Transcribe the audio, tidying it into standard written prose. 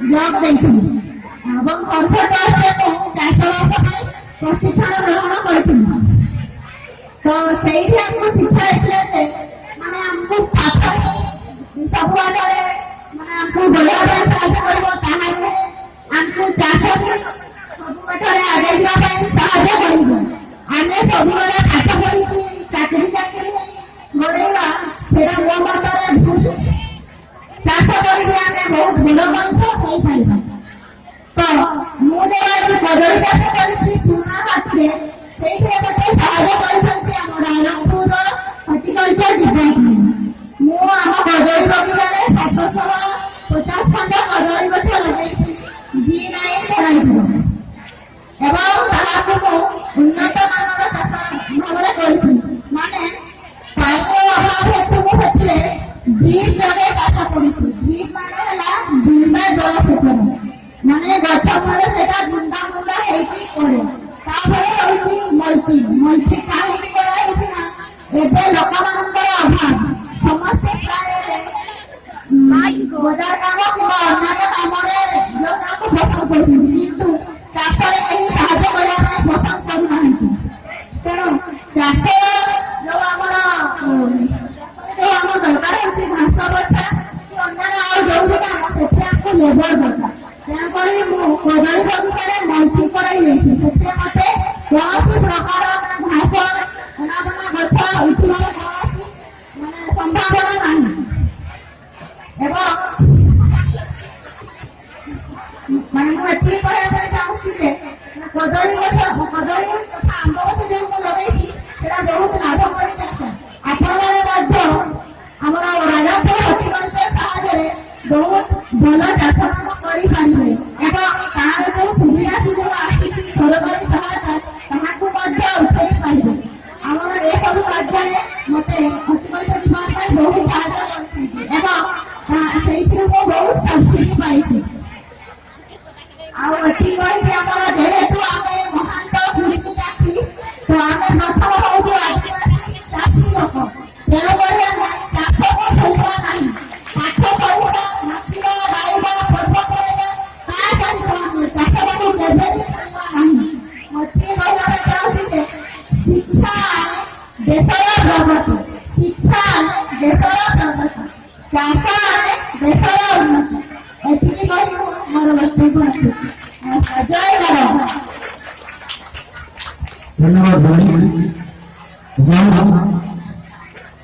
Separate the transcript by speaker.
Speaker 1: Block ଦେଇଥିଲି ଏବଂ କର୍ମଚାରୀ ଚାଷବାସ ପାଇଁ ପ୍ରଶିକ୍ଷଣ ଗ୍ରହଣ କରିଥିଲି। ତ ସେଇଠି ଆମକୁ ଶିକ୍ଷା ଦେଇଥିଲେ ଯେ ମାନେ ଆମକୁ ପାଠ ସବୁ ବାଟରେ ମାନେ ଆମକୁ ବଢିବା ପାଇଁ ସାହାଯ୍ୟ କରିବ ତାହା ନୁହେଁ, ଆମକୁ ଚାଷ ବି ସବୁ ବାଟରେ ଆଗେଇ ଯିବା ପାଇଁ ସାହାଯ୍ୟ କରିବ। ଆମେ ସବୁବେଳେ ପାଠ ପଢିକି ଚାକିରି ଗୋଡେଇବା ସେଟା ମୋ ମତରେ ଭୁଲ। ଚାଷ କରିକି ଆମେ ବହୁତ ଭଲ ମଣିଷ ହେଇପାରିବା। ତ ମୁଁ ଯୋଉ ଆଜି କଦଳୀ ଚାଷ କରିଛି ପୁରୁଣା ହାଟରେ, ସେଇଥିରେ ମୋତେ ସାହାଯ୍ୟ କରିଛନ୍ତି ଆମ ରାୟରଙ୍ଗପୁର ହର୍ଟିକଲଚର ଡିପାର୍ଟମେଣ୍ଟ। ମୁଁ ଆମ କଦଳୀ ବଗିଚାରେ 750 ଖଣ୍ଡ କଦଳୀ ଗଛ ଲଗେଇଛି G9 ଭେରାଇଟିର ଏବଂ ତାହାକୁ ମୁଁ ଉନ୍ନତ ମାନର ଚାଷ ଭାବରେ କରିଛି। ମାନେ ପାଣିର ଅଭାବ ହେତୁ ମୁଁ ସେଥିରେ ଡ୍ରିପ୍ ଲଗାଇ ଚାଷ କରୁଛି। ଡ୍ରିପ୍ ମାନେ ହେଲା ବୁନ୍ଦା ଜଳସେଚନ, ମାନେ ଗଛ ମୂଳରେ ସେଟା ବୁନ୍ଦା ବୁନ୍ଦା ହେଇକି ପଡେ। ତାପରେ ହେଉଛି ମଲ୍ଟି କାହିଁକି କରାହେଉଛି ନା ଏବେ ଲୋକମାନଙ୍କର ଅଭାବ, ସମସ୍ତେ ପ୍ରାୟ ବଜାର କାମ କିମ୍ବା ଅନ୍ୟାନ୍ୟ କାମରେ ଯୋଉ କାମକୁ ପସନ୍ଦ କରୁଛନ୍ତି, କିନ୍ତୁ ଚାଷରେ କେହି ସାହାଯ୍ୟ କରିବା ପାଇଁ ପସନ୍ଦ କରୁନାହାନ୍ତି। ତେଣୁ ଚାଷ ଯୋଉ ଆମର ଦରକାର ହେଉଛି ଘାସ ବଛା କି ଅନ୍ୟାନ୍ୟ ଆଉ ଯୋଉ ବି କାମ, ସେଥିରେ ଆମକୁ ଲେବର ଦରକାର। ତେଣୁକରି ମୁଁ କଦଳୀ ବଗିଚାରେ ମଲ୍ଟି କରାଇ ଦେଇଛି। ସେଥିରେ ମତେ କୌଣସି ପ୍ରକାର ଘାସ ଅନାବନା ଗଛ ଉଠିବାର କୌଣସି ସମ୍ଭାବନା ନାହିଁ। ଏବଂ ମୁଁ ଏତିକି କହିବା ପାଇଁ ଚାହୁଁଛି ଯେ କଦଳୀ ତଥା ଆମ୍ବ ଗଛ ଯୋଉ ମୁଁ ଲଗେଇଛି ସେଟା ବହୁତ ଲାଭକାରୀ ଚାଷ। ଆପଣମାନେ ମଧ୍ୟ ଆମର ରାୟରଙ୍ଗପୁର ହର୍ଟିକଲଚର ସାହାଯ୍ୟରେ ବହୁତ ଭଲ ଚାଷ କାମ କରିପାରିବେ ଏବଂ ତାହାର ଯୋଉ ସୁବିଧା ସୁଯୋଗ ଆସିଛି ସରକାରୀ ସହାୟତା ତାହାକୁ ମଧ୍ୟ ଉଠେଇ ପାରିବେ। ଆମର ଏସବୁ କାର୍ଯ୍ୟରେ ମତେ ହର୍ଟିକଲଚର ଡିପାର୍ଟମେଣ୍ଟ ବହୁତ ସାହାଯ୍ୟ କରିଛନ୍ତି ଏବଂ ସେଇଥିରୁ ମୁଁ ବହୁତ ସବସିଡି ପାଇଛି। ଆଉ ଏଠି କହିକି ଆମର ଯେହେତୁ ଆମେ ମହାନ୍ତ କୃଷି ଚାଷୀ, ତ ଆମେ ପ୍ରଥମ ହଉଛୁ ଆଦିବାସୀ ଚାଷୀ ଲୋକ। ତେଣୁକରି ଆମେ ଚାଷକୁ ଭୁଲିବା ନାହିଁ। ପାଠ ପଢିବା, ନାଚିବା, ଗାଇବା, ପର୍ବ କରିବା, ତାହା ଚାଲିବ। ଆମେ ଚାଷକୁ କେବେ ବି ଭୁଲିବା ନାହିଁ। ମୁଁ ଏତିକି କହିବା ପାଇଁ ଚାହୁଁଛି ଯେ ଶିକ୍ଷା ଦେଶର ପ୍ରଗତି, ଶିକ୍ଷା ଦେଶର ପ୍ରଗତି, ଚାଷ ଦେଶର ଉନ୍ନତି। ଏତିକି କହି ମୋର ବକ୍ତବ୍ୟ ଅଛି। ଜୟ ଜଗନ୍ନାଥ।
Speaker 2: ଧନ୍ୟବାଦ।